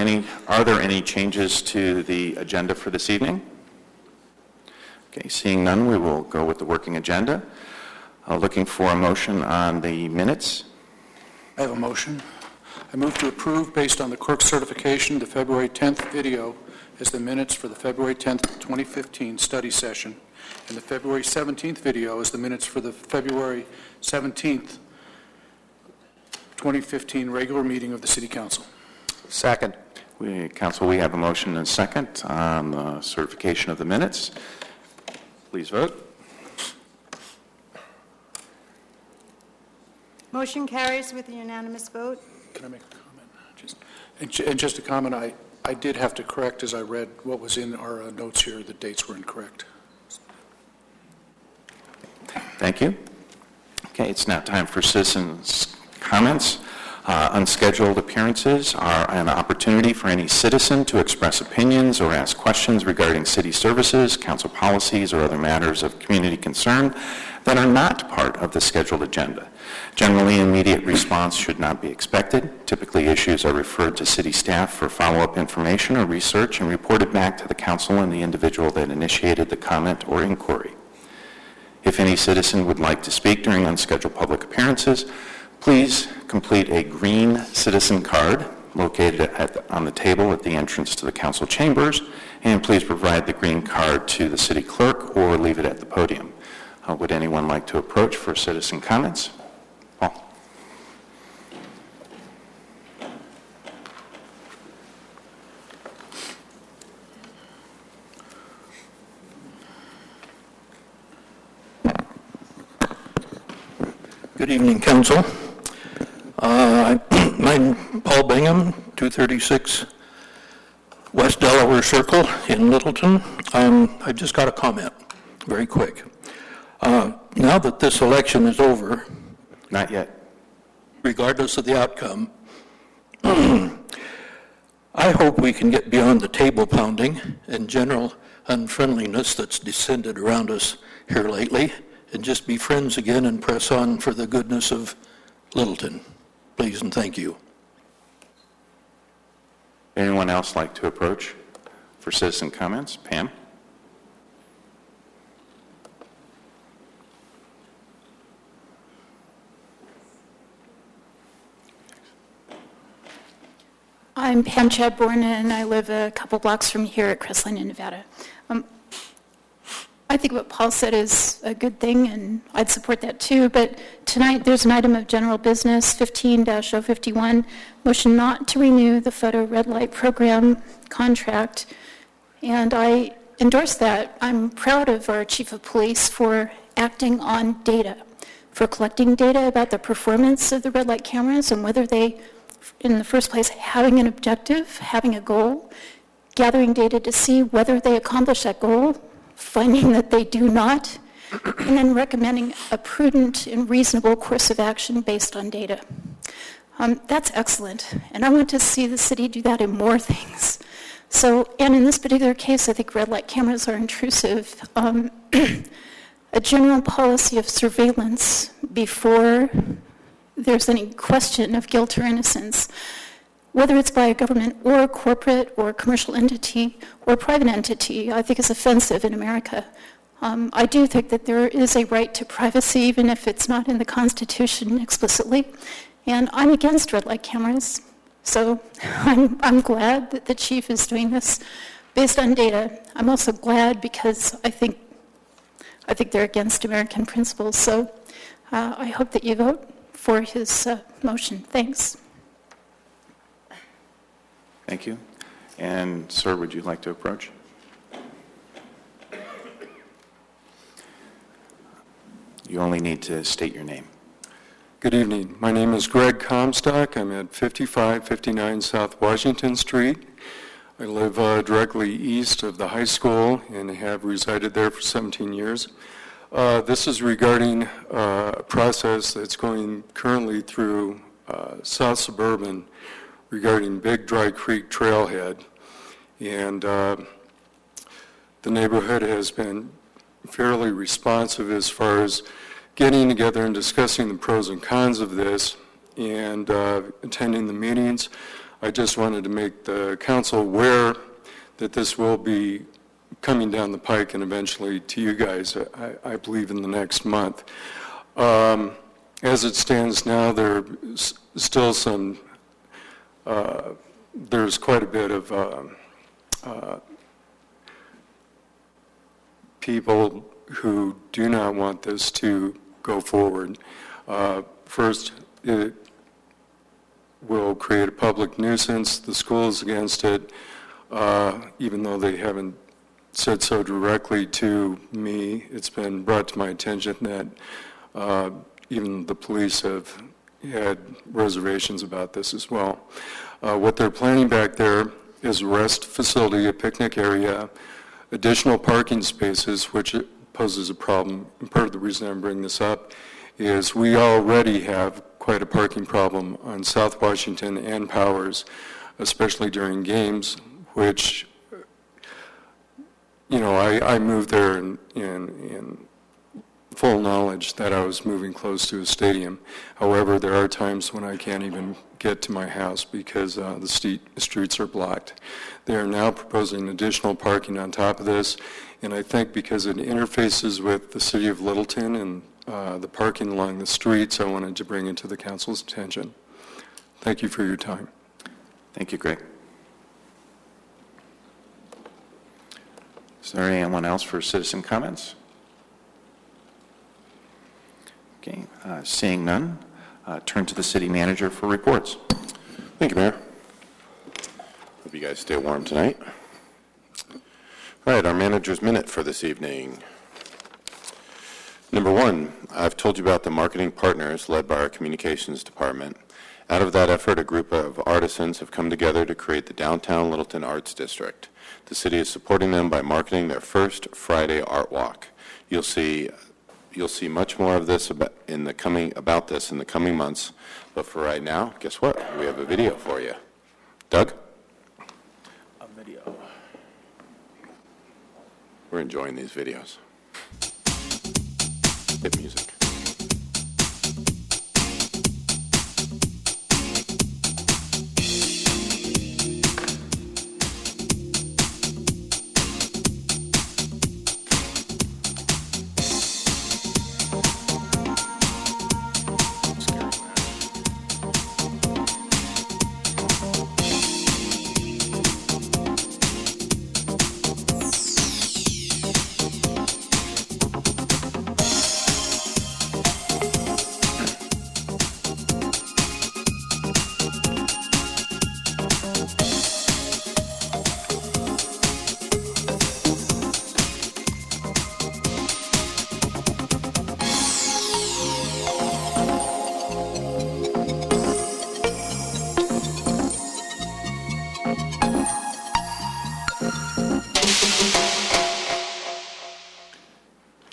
there any changes to the agenda for this evening? Okay, seeing none, we will go with the working agenda. Looking for a motion on the minutes. I have a motion. I move to approve, based on the clerk's certification, the February 10th video as the minutes for the February 10th, 2015 study session, and the February 17th video as the minutes for the February 17th, 2015 regular meeting of the City Council. Second. Council, we have a motion and a second on the certification of the minutes. Please vote. Motion carries with a unanimous vote. Can I make a comment? Just a comment, I did have to correct, as I read what was in our notes here, the dates were incorrect. Thank you. Okay, it's now time for citizens' comments. Unscheduled appearances are an opportunity for any citizen to express opinions or ask questions regarding city services, council policies, or other matters of community concern that are not part of the scheduled agenda. Generally, immediate response should not be expected. Typically, issues are referred to city staff for follow-up information or research and reported back to the council and the individual that initiated the comment or inquiry. If any citizen would like to speak during unscheduled public appearances, please complete a green citizen card located on the table at the entrance to the council chambers, and please provide the green card to the city clerk or leave it at the podium. Would anyone like to approach for citizen comments? Paul. Good evening, Council. I'm Paul Bingham, 236 West Delaware Circle in Littleton. I just got a comment, very quick. Now that this election is over, Not yet. regardless of the outcome, I hope we can get beyond the table pounding and general unfriendliness that's descended around us here lately and just be friends again and press on for the goodness of Littleton. Please and thank you. Anyone else like to approach for citizen comments? Pam? I'm Pam Chadbourne, and I live a couple blocks from here at Crestline in Nevada. I think what Paul said is a good thing, and I'd support that too, but tonight there's an item of general business, 15-051, motion not to renew the photo red light program contract, and I endorse that. I'm proud of our chief of police for acting on data, for collecting data about the performance of the red light cameras and whether they, in the first place, having an objective, having a goal, gathering data to see whether they accomplish that goal, finding that they do not, and then recommending a prudent and reasonable course of action based on data. That's excellent, and I want to see the city do that in more things. So, and in this particular case, I think red light cameras are intrusive. A general policy of surveillance before there's any question of guilt or innocence, whether it's by a government or a corporate or commercial entity or private entity, I think is offensive in America. I do think that there is a right to privacy, even if it's not in the Constitution explicitly. And I'm against red light cameras. So I'm glad that the chief is doing this based on data. I'm also glad because I think they're against American principles. So I hope that you vote for his motion. Thanks. Thank you. And sir, would you like to approach? You only need to state your name. Good evening. My name is Greg Comstock. I'm at 5559 South Washington Street. I live directly east of the high school and have resided there for 17 years. This is regarding a process that's going currently through South Suburban regarding Big Dry Creek Trailhead. And the neighborhood has been fairly responsive as far as getting together and discussing the pros and cons of this and attending the meetings. I just wanted to make the council aware that this will be coming down the pike and eventually to you guys, I believe, in the next month. As it stands now, there's still there's quite a bit of people who do not want this to go forward. First, it will create a public nuisance. The school is against it, even though they haven't said so directly to me. It's been brought to my attention that even the police have had reservations about this as well. What they're planning back there is a rest facility, a picnic area, additional parking spaces, which poses a problem. And part of the reason I'm bringing this up is we already have quite a parking problem on South Washington and Powers, especially during games, which, you know, I moved there in full knowledge that I was moving close to a stadium. However, there are times when I can't even get to my house because the streets are blocked. They are now proposing additional parking on top of this, and I think because it interfaces with the city of Littleton and the parking along the streets, I wanted to bring it to the council's attention. Thank you for your time. Thank you, Greg. Is there anyone else for citizen comments? Okay, seeing none, turn to the city manager for reports. Thank you, Mayor. Hope you guys stay warm tonight. All right, our manager's minute for this evening. Number one, I've told you about the marketing partners led by our communications department. Out of that effort, a group of artisans have come together to create the Downtown Littleton Arts District. The city is supporting them by marketing their first Friday Art Walk. You'll see much more of this about this in the coming months. But for right now, guess what? We have a video for you. Doug? A video. We're enjoying these videos. Hit music.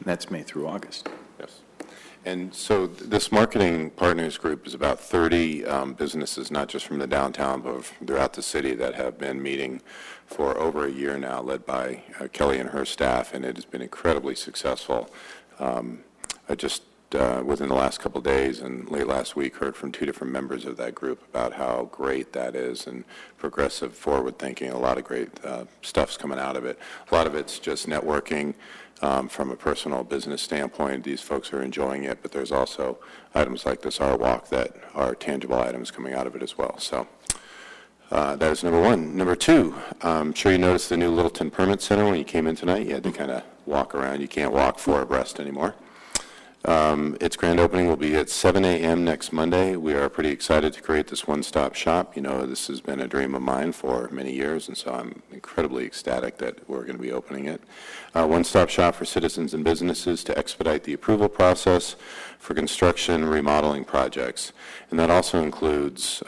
That's May through August. Yes. And so this marketing partners group is about 30 businesses, not just from the downtown, but throughout the city that have been meeting for over a year now, led by Kelly and her staff, and it has been incredibly successful. I just, within the last couple of days and late last week, heard from 2 different members of that group about how great that is and progressive, forward-thinking. A lot of great stuff's coming out of it. A lot of it's just networking. From a personal business standpoint, these folks are enjoying it, but there's also items like this Art Walk that are tangible items coming out of it as well. So that is number one. Number two, I'm sure you noticed the new Littleton Permit Center when you came in tonight. You had to kind of walk around. You can't walk 4 abreast anymore. Its grand opening will be at 7 a.m. next Monday. We are pretty excited to create this one-stop shop. You know, this has been a dream of mine for many years, and so I'm incredibly ecstatic that we're going to be opening it. One-stop shop for citizens and businesses to expedite the approval process for construction and remodeling projects. And that also includes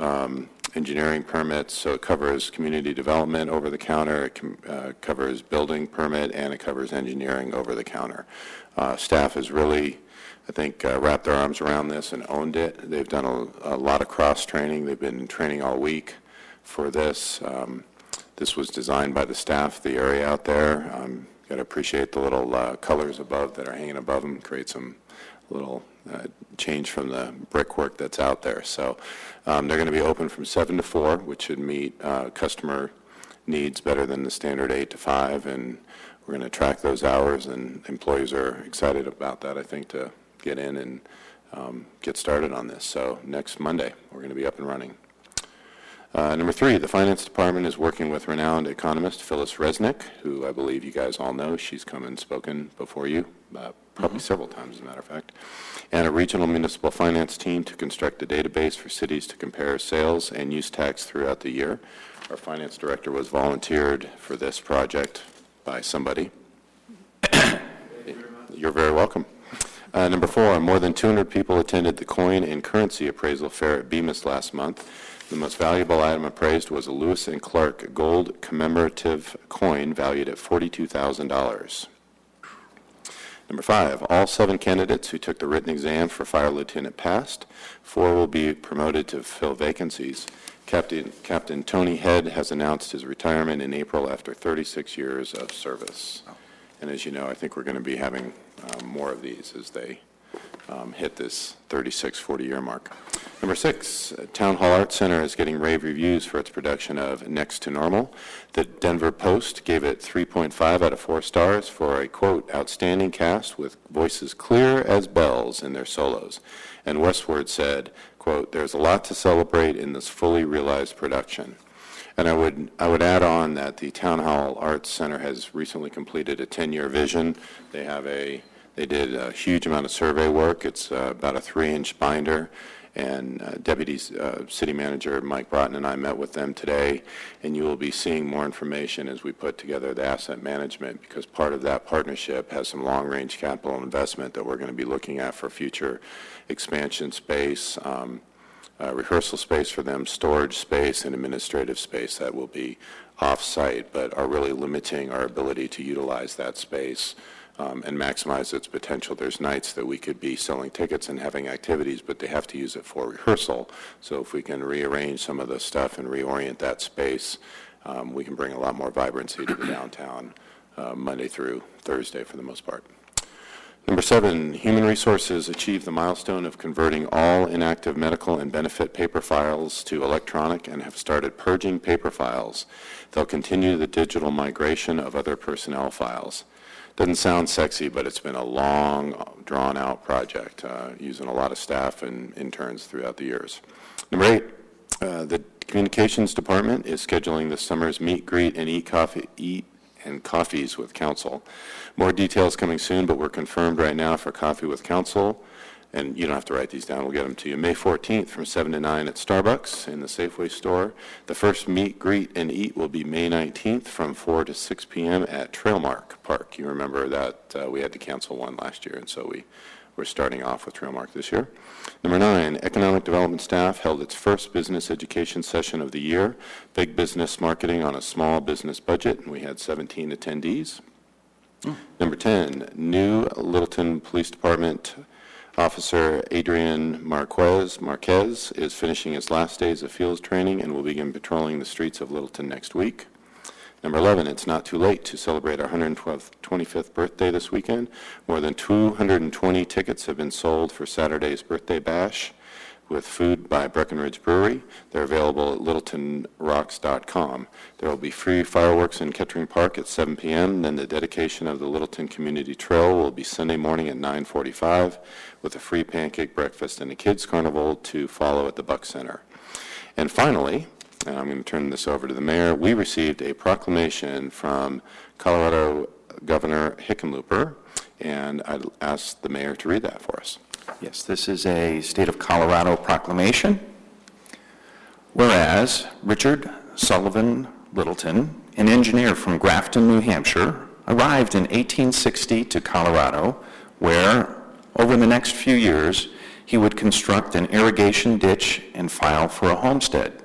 engineering permits, so it covers community development over the counter, it covers building permit, and it covers engineering over the counter. Staff has really, I think, wrapped their arms around this and owned it. They've done a lot of cross-training. They've been training all week for this. This was designed by the staff, the area out there. Got to appreciate the little colors above that are hanging above them, create some little change from the brickwork that's out there. So they're going to be open from 7 to 4, which should meet customer needs better than the standard 8 to 5, and we're going to track those hours, and employees are excited about that, I think, to get in and get started on this. So next Monday, we're going to be up and running. Number 3, the Finance Department is working with renowned economist Phyllis Resnick, who I believe you guys all know. She's come and spoken before you, probably several times, as a matter of fact, and a regional municipal finance team to construct a database for cities to compare sales and use tax throughout the year. Our finance director was volunteered for this project by somebody. You're very welcome. Number 4, more than 200 people attended the coin and currency appraisal fair at Bemis last month. The most valuable item appraised was a Lewis and Clark gold commemorative coin valued at $42,000. Number 5, all 7 candidates who took the written exam for fire lieutenant passed. 4 will be promoted to fill vacancies. Captain Tony Head has announced his retirement in April after 36 years of service. And as you know, I think we're going to be having more of these as they hit this 36, 40-year mark. Number 6, Town Hall Arts Center is getting rave reviews for its production of Next to Normal. The Denver Post gave it 3.5 out of 4 stars for a, quote, outstanding cast with voices clear as bells in their solos. And Westward said, quote, there's a lot to celebrate in this fully realized production. And I would add on that the Town Hall Arts Center has recently completed a 10-year vision. They did a huge amount of survey work. It's about a 3-inch binder. And Deputy City Manager Mike Broughton and I met with them today, and you will be seeing more information as we put together the asset management, because part of that partnership has some long-range capital investment that we're going to be looking at for future expansion space, rehearsal space for them, storage space, and administrative space that will be off-site, but are really limiting our ability to utilize that space and maximize its potential. There's nights that we could be selling tickets and having activities, but they have to use it for rehearsal. So if we can rearrange some of the stuff and reorient that space, we can bring a lot more vibrancy to the downtown Monday through Thursday for the most part. Number 7, Human Resources achieved the milestone of converting all inactive medical and benefit paper files to electronic and have started purging paper files. They'll continue the digital migration of other personnel files. Doesn't sound sexy, but it's been a long, drawn-out project, using a lot of staff and interns throughout the years. Number 8, the Communications Department is scheduling this summer's meet, greet, and eat and coffees with council. More details coming soon, but we're confirmed right now for coffee with council. And you don't have to write these down, we'll get them to you. May 14th from 7 to 9 at Starbucks in the Safeway store. The first meet, greet, and eat will be May 19th from 4 to 6 p.m. at Trailmark Park. You remember that we had to cancel one last year, and so we're starting off with Trailmark this year. Number 9, Economic Development staff held its first business education session of the year, Big Business Marketing on a Small Business Budget, and we had 17 attendees. Number 10, new Littleton Police Department Officer Adrian Marquez is finishing his last days of field training and will begin patrolling the streets of Littleton next week. Number 11, it's not too late to celebrate our 125th birthday this weekend. More than 220 tickets have been sold for Saturday's birthday bash with food by Breckenridge Brewery. They're available at littletonrocks.com. There will be free fireworks in Kettering Park at 7 p.m. Then the dedication of the Littleton Community Trail will be Sunday morning at 9:45 with a free pancake breakfast and a kids' carnival to follow at the Buck Center. And finally, and I'm going to turn this over to the mayor, we received a proclamation from Colorado Governor Hickenlooper, and I'd ask the mayor to read that for us. Yes, this is a State of Colorado proclamation. Whereas Richard Sullivan Littleton, an engineer from Grafton, New Hampshire, arrived in 1860 to Colorado, where over the next few years he would construct an irrigation ditch and file for a homestead.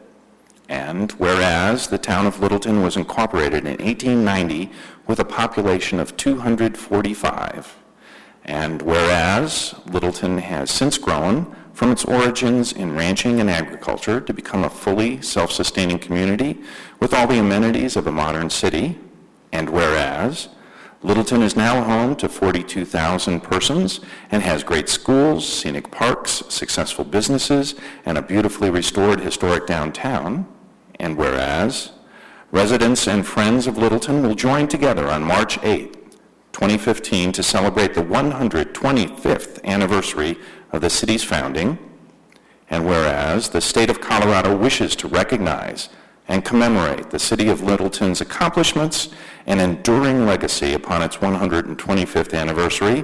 And whereas the town of Littleton was incorporated in 1890 with a population of 245, and whereas Littleton has since grown from its origins in ranching and agriculture to become a fully self-sustaining community with all the amenities of a modern city, and whereas Littleton is now home to 42,000 persons and has great schools, scenic parks, successful businesses, and a beautifully restored historic downtown. And whereas residents and friends of Littleton will join together on March 8, 2015 to celebrate the 125th anniversary of the city's founding. And whereas the state of Colorado wishes to recognize and commemorate the city of Littleton's accomplishments and enduring legacy upon its 125th anniversary,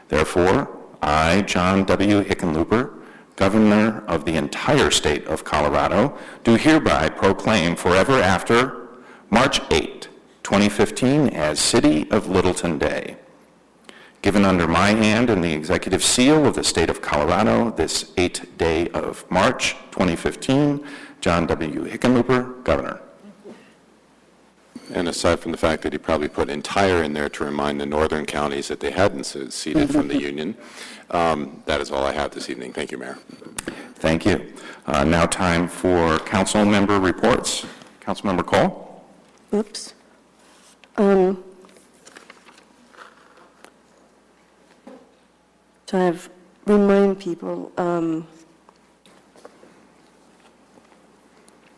therefore, I, John W. Hickenlooper, Governor of the entire state of Colorado, do hereby proclaim forever after March 8, 2015 as City of Littleton Day. Given under my hand and the executive seal of the state of Colorado this 8th day of March 2015, John W. Hickenlooper, Governor. And aside from the fact that he probably put entire in there to remind the northern counties that they hadn't seceded from the Union, that is all I have this evening. Thank you, Mayor. Thank you. Now time for council member reports. Councilmember Cole. Oops. So I have remind people,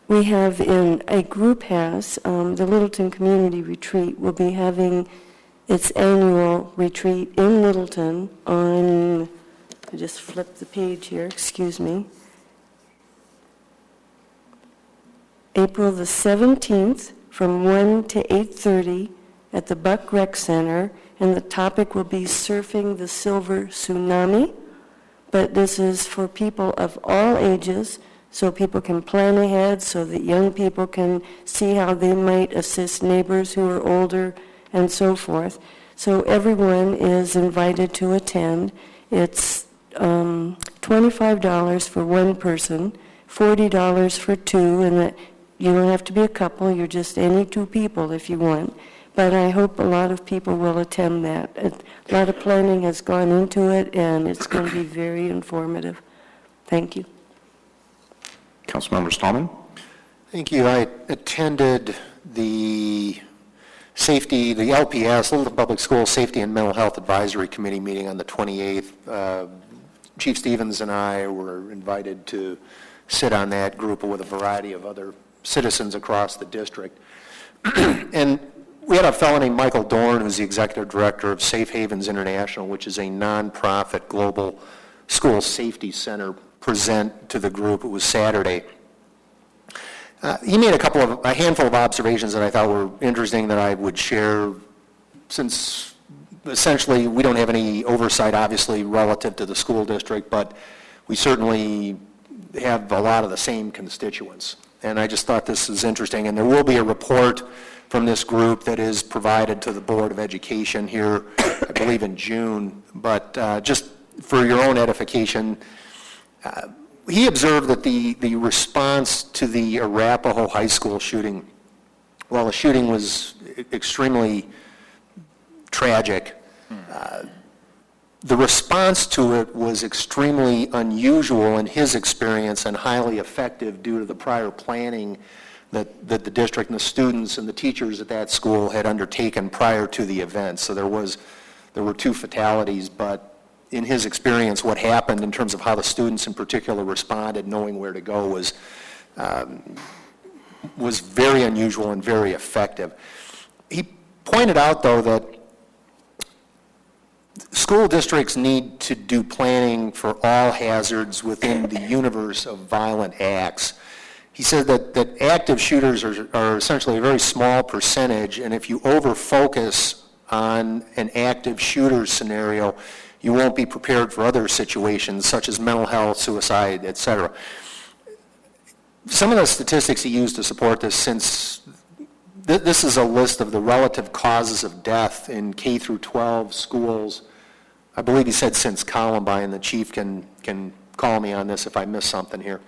we have in a group house, the Littleton Community Retreat will be having its annual retreat in Littleton on, I just flipped the page here, excuse me, April the 17th from 1 to 8:30 at the Buck Rec Center, and the topic will be surfing the silver tsunami. But this is for people of all ages, so people can plan ahead, so that young people can see how they might assist neighbors who are older and so forth. So everyone is invited to attend. It's $25 for one person, $40 for two, and that you don't have to be a couple, you're just any two people if you want. But I hope a lot of people will attend that. A lot of planning has gone into it, and it's going to be very informative. Thank you. Councilmember Stallman. Thank you. I attended the LPS, Littleton Public Schools Safety and Mental Health Advisory Committee meeting on the 28th. Chief Stevens and I were invited to sit on that group with a variety of other citizens across the district. And we had a fellow named Michael Dorn, who's the executive director of Safe Havens International, which is a nonprofit global school safety center, present to the group. It was Saturday. He made a handful of observations that I thought were interesting that I would share, since essentially we don't have any oversight, obviously, relative to the school district, but we certainly have a lot of the same constituents. And I just thought this is interesting. And there will be a report from this group that is provided to the Board of Education here, I believe in June. But just for your own edification, he observed that the response to the Arapahoe High School shooting, while the shooting was extremely tragic, the response to it was extremely unusual in his experience and highly effective due to the prior planning that the district and the students and the teachers at that school had undertaken prior to the event. So there were two fatalities, but in his experience, what happened in terms of how the students in particular responded, knowing where to go, was very unusual and very effective. He pointed out, though, that school districts need to do planning for all hazards within the universe of violent acts. He said that active shooters are essentially a very small percentage, and if you over-focus on an active shooter scenario, you won't be prepared for other situations such as mental health, suicide, etc. Some of the statistics he used to support this, since this is a list of the relative causes of death in K through 12 schools. I believe he said since Columbine. The chief can call me on this if I miss something here.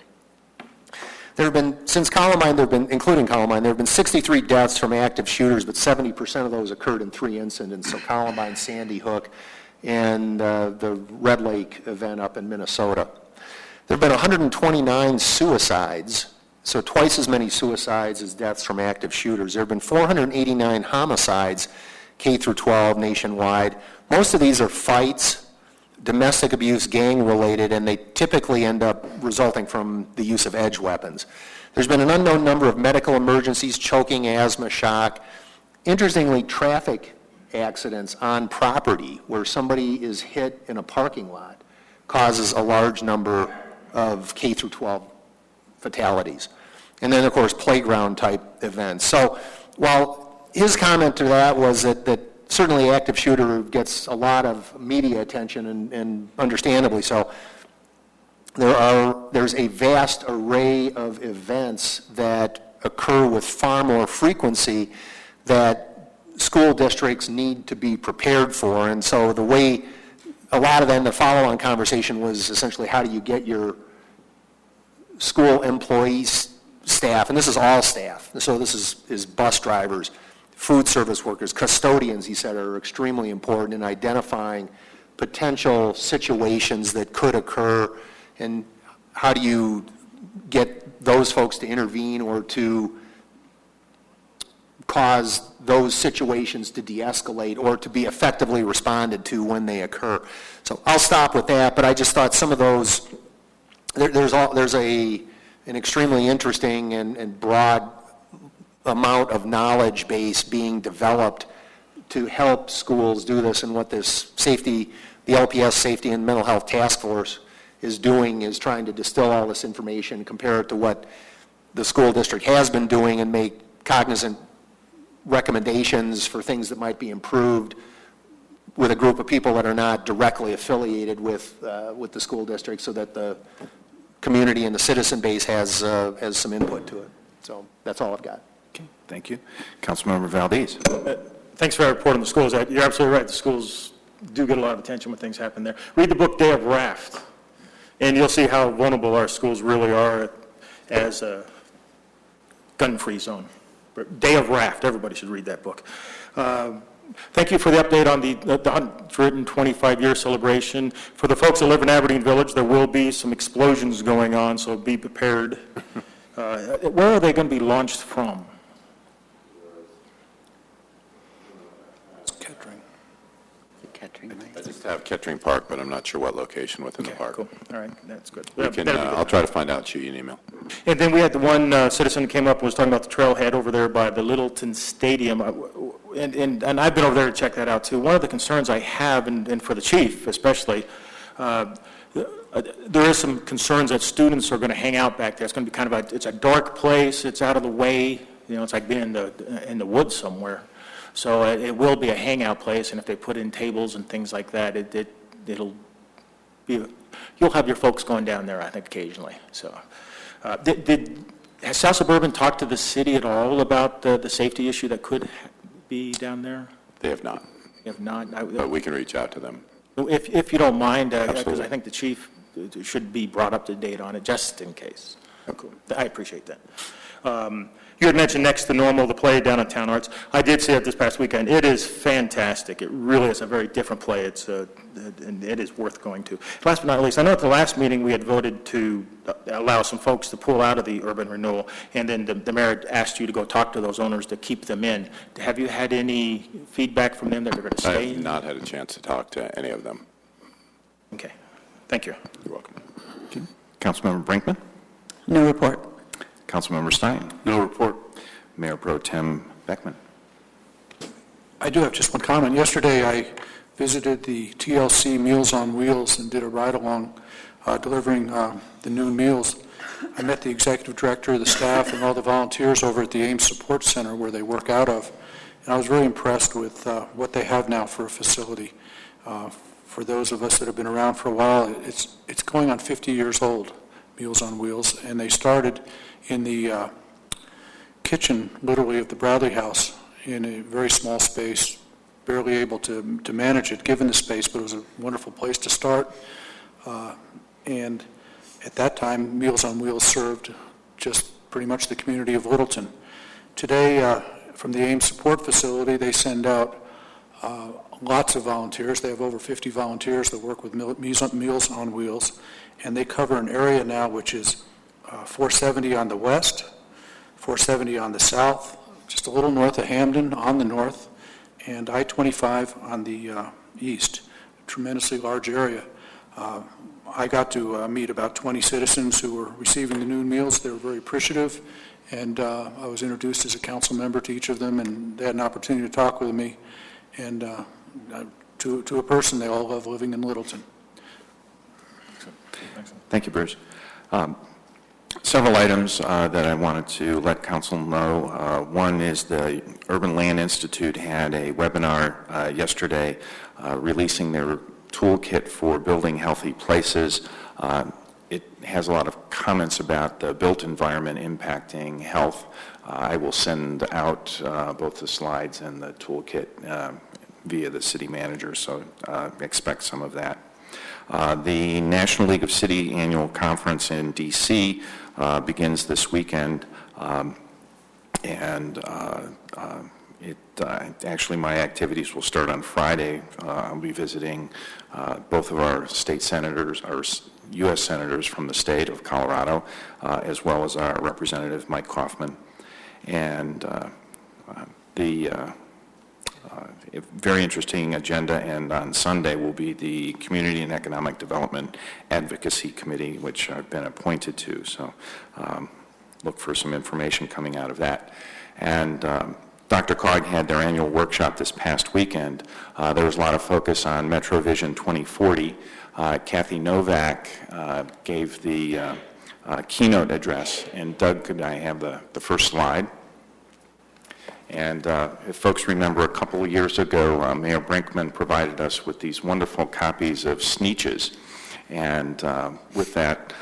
Since Columbine, including Columbine, there have been 63 deaths from active shooters, but 70% of those occurred in 3 incidents. So Columbine, Sandy Hook, and the Red Lake event up in Minnesota. There have been 129 suicides, so twice as many suicides as deaths from active shooters. There have been 489 homicides, K through 12 nationwide. Most of these are fights, domestic abuse, gang-related, and they typically end up resulting from the use of edge weapons. There's been an unknown number of medical emergencies, choking, asthma, shock. Interestingly, traffic accidents on property where somebody is hit in a parking lot causes a large number of K through 12 fatalities. And then, of course, playground-type events. So while his comment to that was that certainly active shooter gets a lot of media attention, and understandably so, there's a vast array of events that occur with far more frequency that school districts need to be prepared for. And so the way, a lot of then the follow-on conversation was essentially how do you get your school employees, staff, and this is all staff, so this is bus drivers, food service workers, custodians, he said, are extremely important in identifying potential situations that could occur, and how do you get those folks to intervene or to cause those situations to de-escalate or to be effectively responded to when they occur. So I'll stop with that, but I just thought some of those, there's an extremely interesting and broad amount of knowledge base being developed to help schools do this, and what this safety, the LPS Safety and Mental Health Task Force is doing is trying to distill all this information, compare it to what the school district has been doing, and make cognizant recommendations for things that might be improved with a group of people that are not directly affiliated with the school district, so that the community and the citizen base has some input to it. So that's all I've got. Okay, thank you. Councilmember Valdez. Thanks for that report on the schools. You're absolutely right. The schools do get a lot of attention when things happen there. Read the book Day of Raft, and you'll see how vulnerable our schools really are as a gun-free zone. Day of Raft, everybody should read that book. Thank you for the update on the 125-year celebration. For the folks that live in Aberdeen Village, there will be some explosions going on, so be prepared. Where are they going to be launched from? I just have Kettering Park, but I'm not sure what location within the park. Cool. All right, that's good. We can, I'll try to find out, shoot you an email. And then we had the one citizen who came up and was talking about the trailhead over there by the Littleton Stadium. And I've been over there to check that out too. One of the concerns I have, and for the chief especially, there is some concerns that students are going to hang out back there. It's going to be kind of it's a dark place. It's out of the way. You know, it's like being in the woods somewhere. So it will be a hangout place, and if they put in tables and things like that, it'll be. You'll have your folks going down there, I think, occasionally. So, has South Suburban talked to the city at all about the safety issue that could be down there? They have not. If not, But we can reach out to them. If you don't mind, because I think the chief should be brought up to date on it, just in case. Oh, cool. I appreciate that. You had mentioned Next to Normal, the play down at Town Arts. I did see it this past weekend. It is fantastic. It really is a very different play. And it is worth going to. Last but not least, I know at the last meeting we had voted to allow some folks to pull out of the urban renewal, and then the mayor asked you to go talk to those owners to keep them in. Have you had any feedback from them that they're going to stay? I have not had a chance to talk to any of them. Okay. Thank you. You're welcome. Okay. Councilmember Brinkman. No report. Councilmember Stein. No report. Mayor Pro Tem Beckman. I do have just one comment. Yesterday, I visited the TLC Meals on Wheels and did a ride-along delivering the noon meals. I met the executive director, the staff, and all the volunteers over at the Ames Support Center where they work out of, and I was very impressed with what they have now for a facility. For those of us that have been around for a while, it's going on 50 years old, Meals on Wheels, and they started in the kitchen, literally, of the Bradley House in a very small space, barely able to manage it given the space, but it was a wonderful place to start. And at that time, Meals on Wheels served just pretty much the community of Littleton. Today, from the Ames Support Facility, they send out lots of volunteers. They have over 50 volunteers that work with Meals on Wheels, and they cover an area now which is 470 on the west, 470 on the south, just a little north of Hamden on the north, and I-25 on the east, tremendously large area. I got to meet about 20 citizens who were receiving the noon meals. They were very appreciative, and I was introduced as a council member to each of them, and they had an opportunity to talk with me. And to a person, they all love living in Littleton. Thank you, Bruce. Several items that I wanted to let council know. One is the Urban Land Institute had a webinar yesterday releasing their toolkit for building healthy places. It has a lot of comments about the built environment impacting health. I will send out both the slides and the toolkit via the city manager, so expect some of that. The National League of City Annual Conference in D.C. Begins this weekend, actually my activities will start on Friday. I'll be visiting both of our state senators, our U.S. senators from the state of Colorado, as well as our representative Mike Kaufman. And a very interesting agenda, and on Sunday will be the Community and Economic Development Advocacy Committee, which I've been appointed to, so look for some information coming out of that. And Dr. Cog had their annual workshop this past weekend. There was a lot of focus on Metro Vision 2040. Kathy Novak gave the keynote address, and Doug, could I have the first slide? And if folks remember, a couple of years ago, Mayor Brinkman provided us with these wonderful copies of Sneetches. And with that,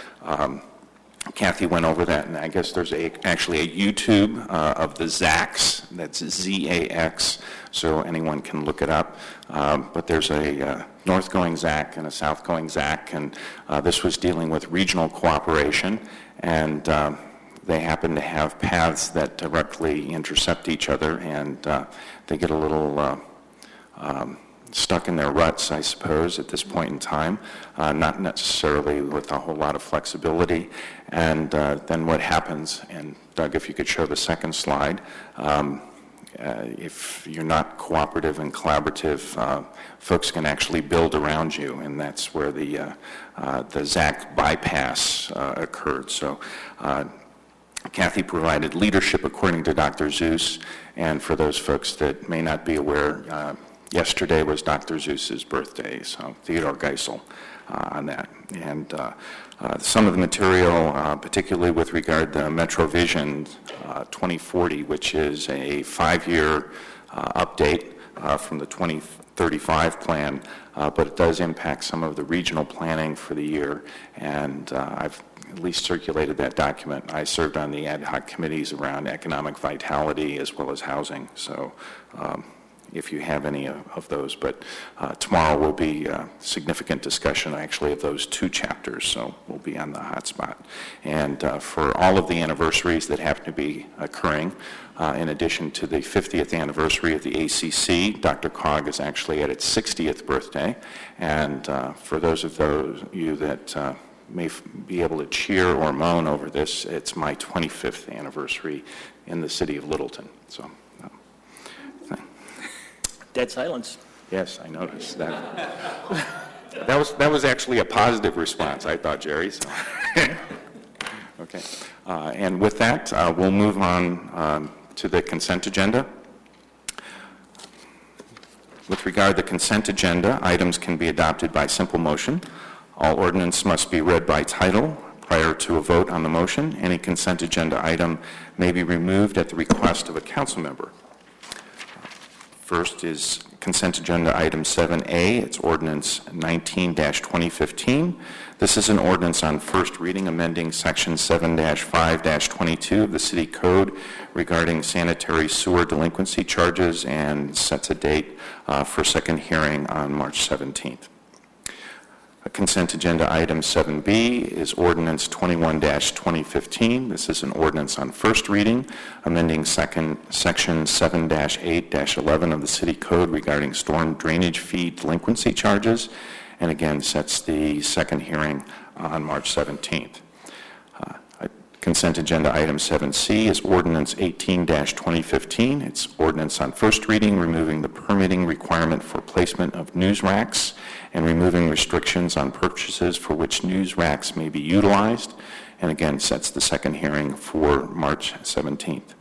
Kathy went over that, and I guess there's actually a YouTube of the ZAX, that's Z-A-X, so anyone can look it up. But there's a north-going ZAC and a south-going ZAC, and this was dealing with regional cooperation, and they happen to have paths that directly intercept each other, and they get a little stuck in their ruts, I suppose, at this point in time, not necessarily with a whole lot of flexibility. And then what happens, and Doug, if you could show the second slide, if you're not cooperative and collaborative, folks can actually build around you, and that's where the ZAC bypass occurred. So Kathy provided leadership according to Dr. Zeus, and for those folks that may not be aware, yesterday was Dr. Zeus's birthday, so Theodore Geisel on that. And some of the material, particularly with regard to Metro Vision 2040, which is a 5-year update from the 2035 plan, but it does impact some of the regional planning for the year, and I've at least circulated that document. I served on the ad hoc committees around economic vitality as well as housing, so if you have any of those. But tomorrow will be a significant discussion, actually, of those 2 chapters, so we'll be on the hot spot. And for all of the anniversaries that happen to be occurring, in addition to the 50th anniversary of the ACC, Dr. Cog is actually at its 60th birthday. And for those of you that may be able to cheer or moan over this, it's my 25th anniversary in the city of Littleton. So, Dead silence. yes, I noticed that. That was actually a positive response, I thought, Jerry. So. Okay, and with that, we'll move on to the consent agenda. With regard to the consent agenda, items can be adopted by simple motion. All ordinance must be read by title prior to a vote on the motion. Any consent agenda item may be removed at the request of a council member. First is consent agenda item 7A. It's ordinance 19-2015. This is an ordinance on first reading amending section 7-5-22 of the city code regarding sanitary sewer delinquency charges and sets a date for second hearing on March 17th. Consent agenda item 7B is ordinance 21-2015. This is an ordinance on first reading, amending section 7-8-11 of the city code regarding storm drainage fee delinquency charges, and again sets the second hearing on March 17th. Consent agenda item 7C is ordinance 18-2015. It's ordinance on first reading, removing the permitting requirement for placement of news racks and removing restrictions on purchases for which news racks may be utilized, and again sets the second hearing for March 17th.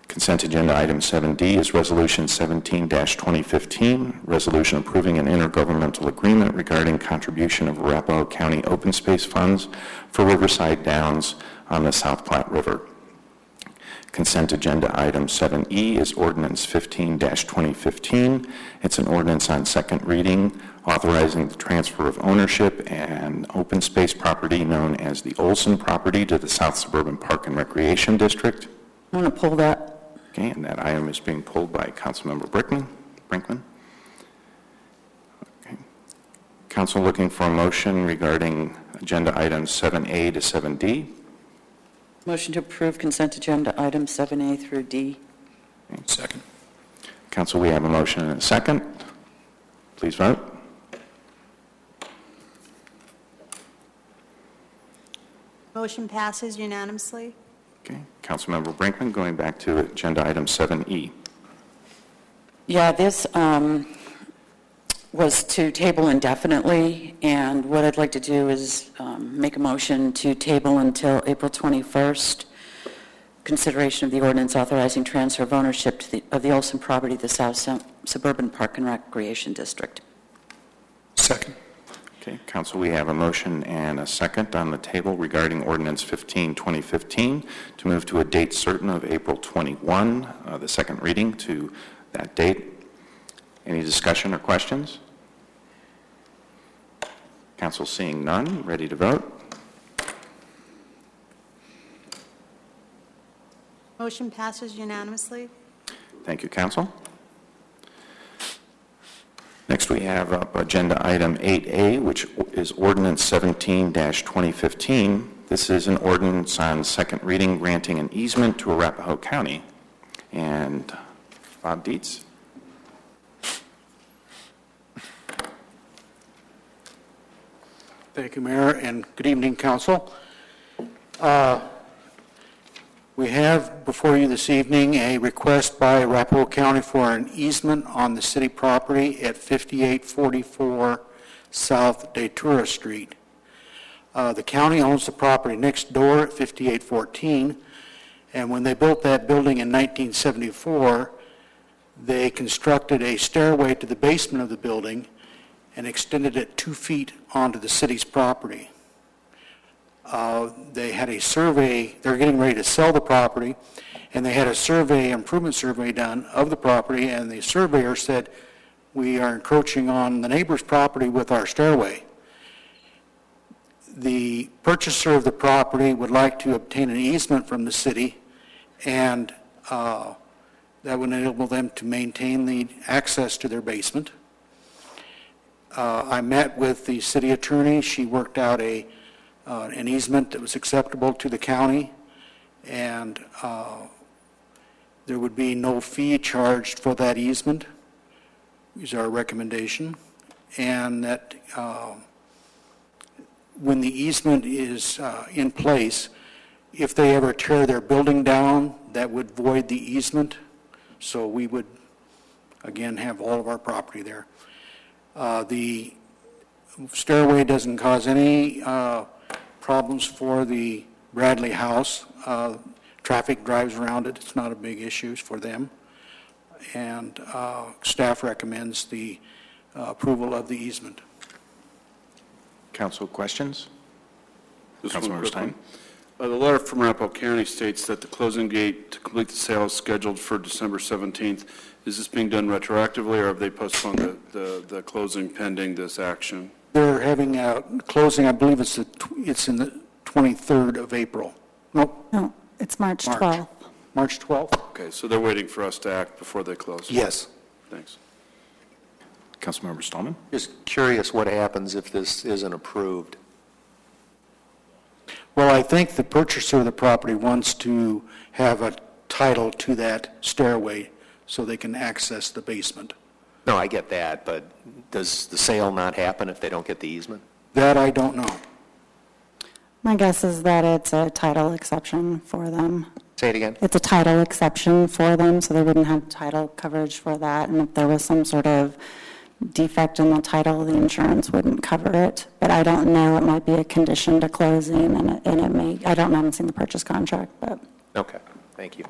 Consent agenda item 7D is resolution 17-2015, resolution approving an intergovernmental agreement regarding contribution of Arapahoe County open space funds for Riverside Downs on the South Platte River. Consent agenda item 7E is ordinance 15-2015. It's an ordinance on second reading authorizing the transfer of ownership and open space property known as the Olson property to the South Suburban Park and Recreation District. I'm going to pull that. Okay, and that item is being pulled by Councilmember Brinkman. Okay. Council looking for a motion regarding agenda items 7A to 7D. Motion to approve consent agenda items 7A through D. Okay. Second. Council, we have a motion and a second. Please vote. Motion passes unanimously. Okay. Councilmember Brinkman, going back to agenda item 7E. Yeah, this was to table indefinitely, and what I'd like to do is make a motion to table until April 21st, consideration of the ordinance authorizing transfer of ownership of the Olson property to the South Suburban Park and Recreation District. Second. Okay, Council, we have a motion and a second on the table regarding ordinance 15-2015 to move to a date certain of April 21, the second reading to that date. Any discussion or questions? Council seeing none, ready to vote? Motion passes unanimously. Thank you, Council. Next, we have up agenda item 8A, which is ordinance 17-2015. This is an ordinance on second reading granting an easement to Arapahoe County. And Bob Dietz. Thank you, Mayor, and good evening, Council. We have before you this evening a request by Arapahoe County for an easement on the city property at 5844 South Datura Street. The county owns the property next door at 5814, and when they built that building in 1974, they constructed a stairway to the basement of the building and extended it 2 feet onto the city's property. They had a survey, they're getting ready to sell the property, and they had a survey, improvement survey done of the property, and the surveyor said, we are encroaching on the neighbor's property with our stairway. The purchaser of the property would like to obtain an easement from the city, and that would enable them to maintain the access to their basement. I met with the city attorney. She worked out an easement that was acceptable to the county, and there would be no fee charged for that easement, is our recommendation, and that when the easement is in place, if they ever tear their building down, that would void the easement, so we would, again, have all of our property there. The stairway doesn't cause any problems for the Bradley house. Traffic drives around it. It's not a big issue for them. And staff recommends the approval of the easement. Council questions? Just one Councilmember quick Stein. one. The letter from Arapahoe County states that the closing date to complete the sale is scheduled for December 17th. Is this being done retroactively, or have they postponed the closing pending this action? They're having a closing, I believe it's in the 23rd of April. Nope. No, it's March 12th. March 12th. Okay, so they're waiting for us to act before they close? Yes. Thanks. Councilmember Stallman. Just curious what happens if this isn't approved. Well, I think the purchaser of the property wants to have a title to that stairway so they can access the basement. No, I get that, but does the sale not happen if they don't get the easement? That I don't know. My guess is that it's a title exception for them. Say it again. It's a title exception for them, so they wouldn't have title coverage for that. And if there was some sort of defect in the title, the insurance wouldn't cover it. But I don't know. It might be a condition to closing, and it may. I haven't seen the purchase contract, but. Okay, thank you.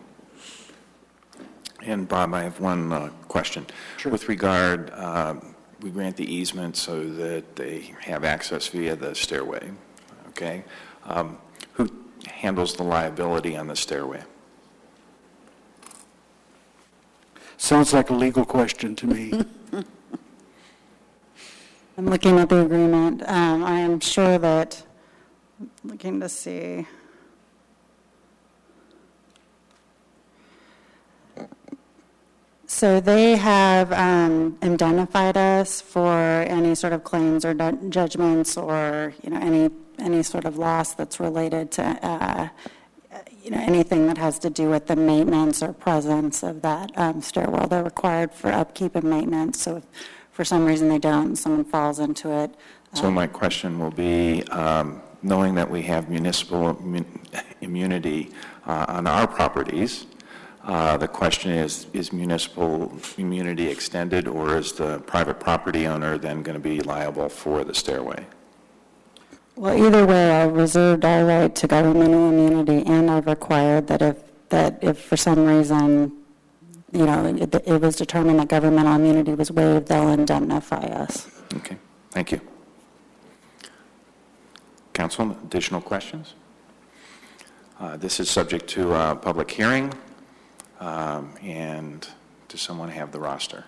And Bob, I have one question. Sure. With regard, we grant the easement so that they have access via the stairway, okay? Who handles the liability on the stairway? Sounds like a legal question to me. I'm looking at the agreement. I am sure that, looking to see. So they have indemnified us for any sort of claims or judgments or, any sort of loss that's related to, anything that has to do with the maintenance or presence of that stairwell. They're required for upkeep and maintenance. So if for some reason they don't and someone falls into it. So my question will be, knowing that we have municipal immunity on our properties, the question is municipal immunity extended, or is the private property owner then going to be liable for the stairway? Well, either way, I've reserved our right to governmental immunity, and I've required that if for some reason, it was determined that governmental immunity was waived, they'll indemnify us. Okay, thank you. Council, additional questions? This is subject to a public hearing. And does someone have the roster?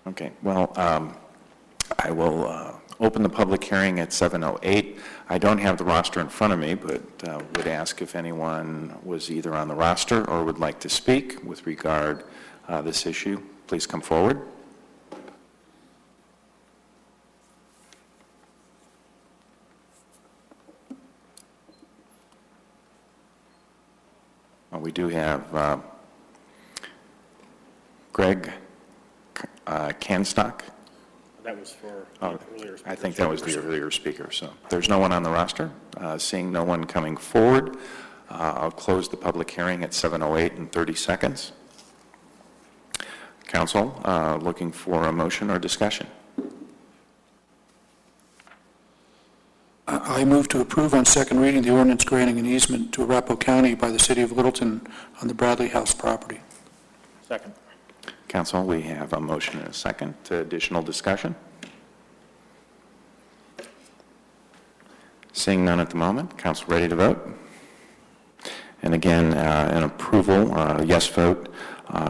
Okay, well, I will open the public hearing at 7:08. I don't have the roster in front of me, but would ask if anyone was either on the roster or would like to speak with regard this issue. Please come forward. We do have Greg Canstock. That was for earlier speaker. I think that was the earlier speaker. So there's no one on the roster. Seeing no one coming forward, I'll close the public hearing at 7:08 in 30 seconds. Council, looking for a motion or discussion? I move to approve on second reading the ordinance granting an easement to Arapahoe County by the City of Littleton on the Bradley House property. Second. Council, we have a motion and a second. Additional discussion? Seeing none at the moment, Council ready to vote? And again, an approval, yes vote,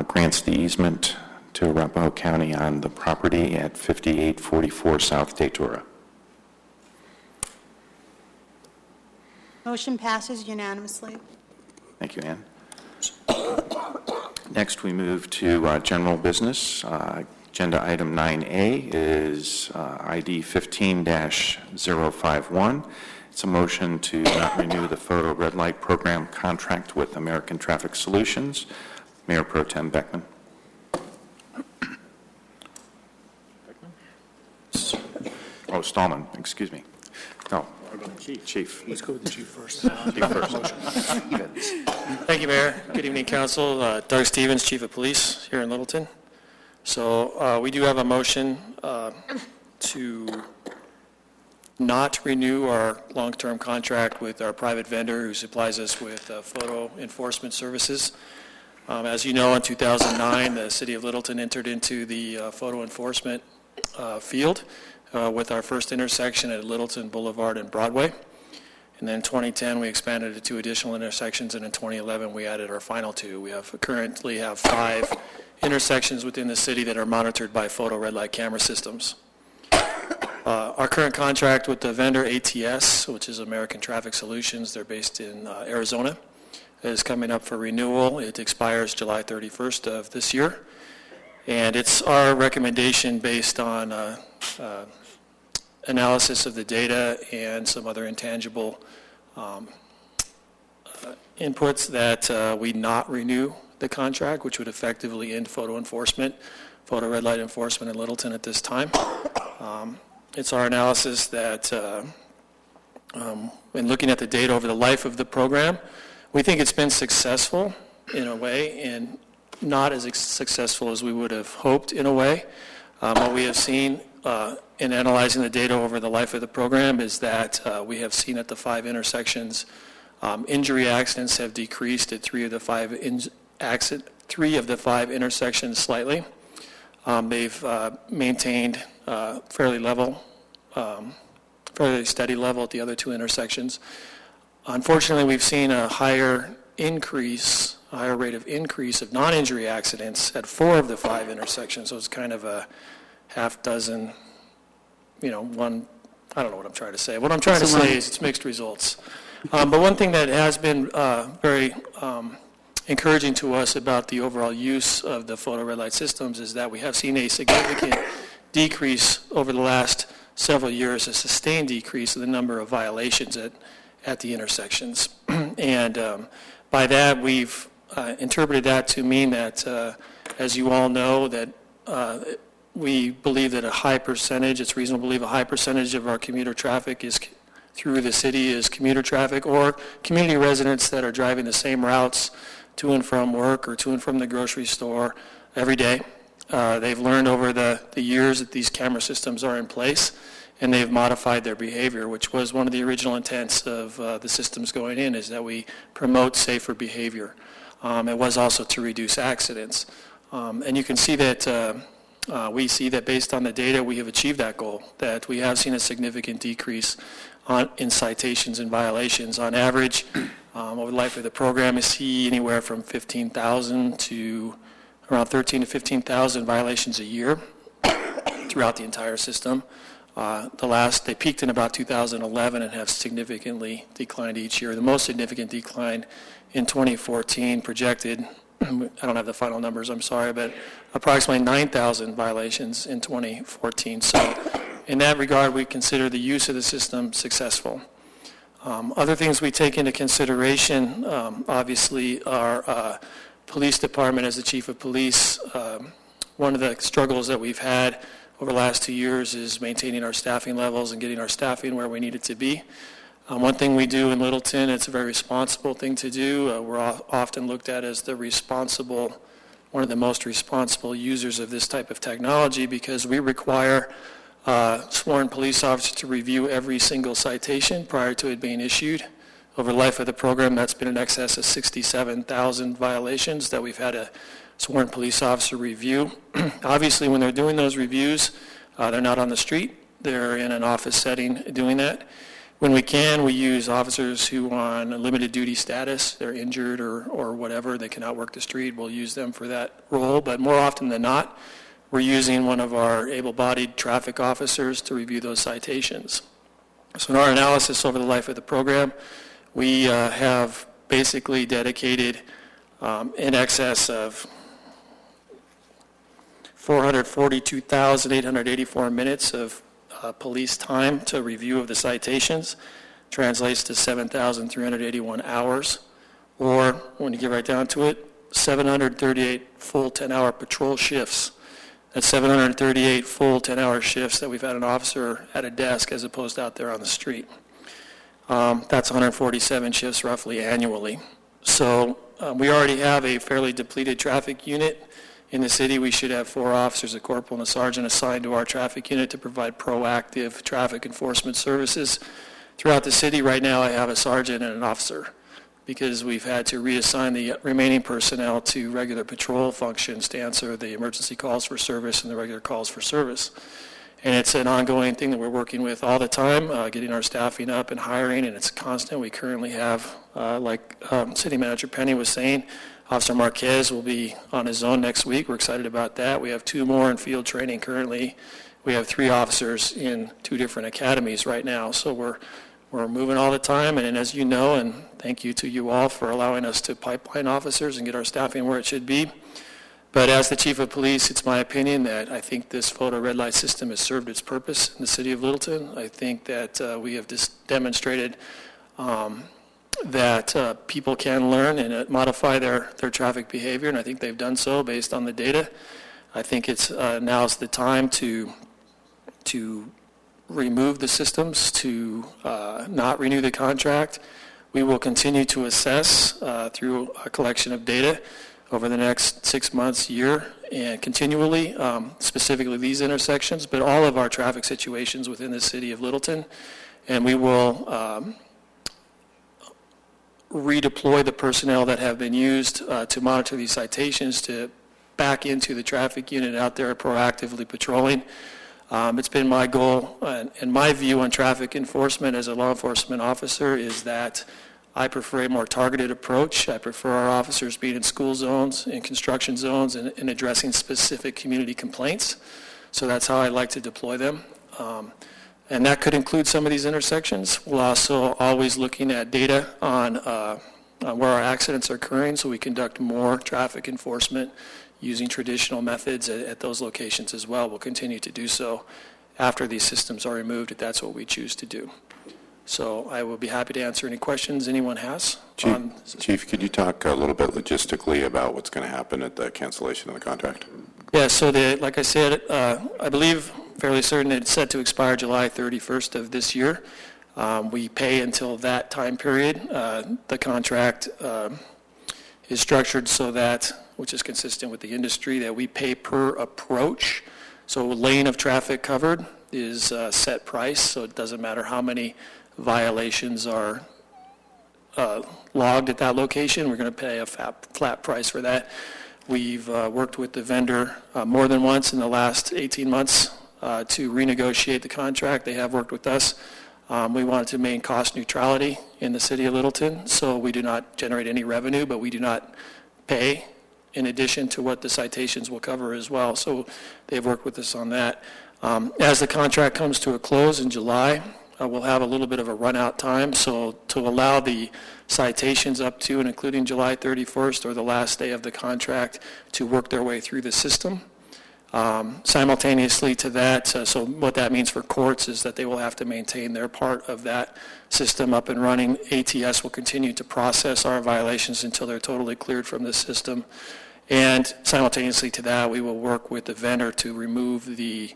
grants the easement to Arapahoe County on the property at 5844 South Datura. Motion passes unanimously. Thank you, Ann. Next, we move to general business. Agenda item 9A is ID 15-051. It's a motion to not renew the photo red light program contract with American Traffic Solutions. Mayor Pro Tem Beckman. Oh, Stallman, excuse me. No. Chief. Let's go with the chief first. Chief first. Thank you, Mayor. Good evening, Council. Doug Stevens, Chief of Police here in Littleton. So we do have a motion to not renew our long-term contract with our private vendor who supplies us with photo enforcement services. As you know, in 2009, the City of Littleton entered into the photo enforcement field with our first intersection at Littleton Boulevard and Broadway. And then in 2010, we expanded to 2 additional intersections, and in 2011, we added our final 2. We currently have 5 intersections within the city that are monitored by photo red light camera systems. Our current contract with the vendor ATS, which is American Traffic Solutions, they're based in Arizona, is coming up for renewal. It expires July 31st of this year. And it's our recommendation based on analysis of the data and some other intangible inputs that we not renew the contract, which would effectively end photo red light enforcement in Littleton at this time. It's our analysis that in looking at the data over the life of the program, we think it's been successful in a way and not as successful as we would have hoped in a way. What we have seen in analyzing the data over the life of the program is that we have seen at the 5 intersections injury accidents have decreased at 3 of the 5 intersections slightly. They've maintained fairly steady level at the other 2 intersections. Unfortunately, we've seen a higher rate of increase of non-injury accidents at 4 of the 5 intersections. So it's kind of a half dozen, I don't know what I'm trying to say. What I'm trying to say is it's mixed results. But one thing that has been very encouraging to us about the overall use of the photo red light systems is that we have seen a significant decrease over the last several years, a sustained decrease in the number of violations at the intersections. And by that, we've interpreted that to mean that, as you all know, that we believe that it's reasonable to believe a high percentage of our commuter traffic is through the city is commuter traffic or community residents that are driving the same routes to and from work or to and from the grocery store every day. They've learned over the years that these camera systems are in place, and they've modified their behavior, which was one of the original intents of the systems going in, is that we promote safer behavior. It was also to reduce accidents. And you can see that we see that based on the data, we have achieved that goal, that we have seen a significant decrease in citations and violations. On average, over the life of the program, we see anywhere from 15,000 to around 13 to 15,000 violations a year throughout the entire system. They peaked in about 2011 and have significantly declined each year. The most significant decline in 2014 projected, I don't have the final numbers, I'm sorry, but approximately 9,000 violations in 2014. So in that regard, we consider the use of the system successful. Other things we take into consideration, obviously, our police department as the chief of police. One of the struggles that we've had over the last 2 years is maintaining our staffing levels and getting our staffing where we need it to be. One thing we do in Littleton, it's a very responsible thing to do. We're often looked at as one of the most responsible users of this type of technology because we require sworn police officers to review every single citation prior to it being issued. Over the life of the program, that's been in excess of 67,000 violations that we've had a sworn police officer review. Obviously, when they're doing those reviews, they're not on the street. They're in an office setting doing that. When we can, we use officers who are on a limited duty status, they're injured or whatever, they cannot work the street, we'll use them for that role. But more often than not, we're using one of our able-bodied traffic officers to review those citations. So in our analysis over the life of the program, we have basically dedicated in excess of 442,884 minutes of police time to review of the citations, translates to 7,381 hours, or when you get right down to it, 738 full 10-hour patrol shifts. That's 738 full 10-hour shifts that we've had an officer at a desk as opposed to out there on the street. That's 147 shifts roughly annually. So we already have a fairly depleted traffic unit in the city. We should have 4 officers, a corporal and a sergeant assigned to our traffic unit to provide proactive traffic enforcement services throughout the city. Right now I have a sergeant and an officer because we've had to reassign the remaining personnel to regular patrol functions to answer the emergency calls for service and the regular calls for service. And it's an ongoing thing that we're working with all the time, getting our staffing up and hiring, and it's constant. We currently have, like City Manager Penny was saying, Officer Marquez will be on his own next week. We're excited about that. We have 2 more in field training currently. We have 3 officers in 2 different academies right now. So we're moving all the time. And as you know, and thank you to you all for allowing us to pipeline officers and get our staffing where it should be. But as the chief of police, it's my opinion that I think this photo red light system has served its purpose in the city of Littleton. I think that we have demonstrated that people can learn and modify their traffic behavior, and I think they've done so based on the data. I think it's now's the time to remove the systems, to not renew the contract. We will continue to assess through a collection of data over the next 6 months, year, and continually, specifically these intersections, but all of our traffic situations within the city of Littleton. And we will redeploy the personnel that have been used to monitor these citations to back into the traffic unit out there proactively patrolling. It's been my goal and my view on traffic enforcement as a law enforcement officer is that I prefer a more targeted approach. I prefer our officers being in school zones, in construction zones, and addressing specific community complaints. So that's how I like to deploy them. And that could include some of these intersections. We're also always looking at data on where our accidents are occurring, so we conduct more traffic enforcement using traditional methods at those locations as well. We'll continue to do so after these systems are removed, if that's what we choose to do. So I will be happy to answer any questions anyone has. Chief, could you talk a little bit logistically about what's going to happen at the cancellation of the contract? Yeah, so like I said, I believe fairly certain it's set to expire July 31st of this year. We pay until that time period. The contract is structured so that, which is consistent with the industry, that we pay per approach. So a lane of traffic covered is a set price, so it doesn't matter how many violations are logged at that location. We're going to pay a flat price for that. We've worked with the vendor more than once in the last 18 months to renegotiate the contract. They have worked with us. We wanted to maintain cost neutrality in the city of Littleton, so we do not generate any revenue, but we do not pay in addition to what the citations will cover as well. So they've worked with us on that. As the contract comes to a close in July, we'll have a little bit of a run-out time, so to allow the citations up to and including July 31st or the last day of the contract to work their way through the system. Simultaneously to that, so what that means for courts is that they will have to maintain their part of that system up and running. ATS will continue to process our violations until they're totally cleared from the system. And simultaneously to that, we will work with the vendor to remove the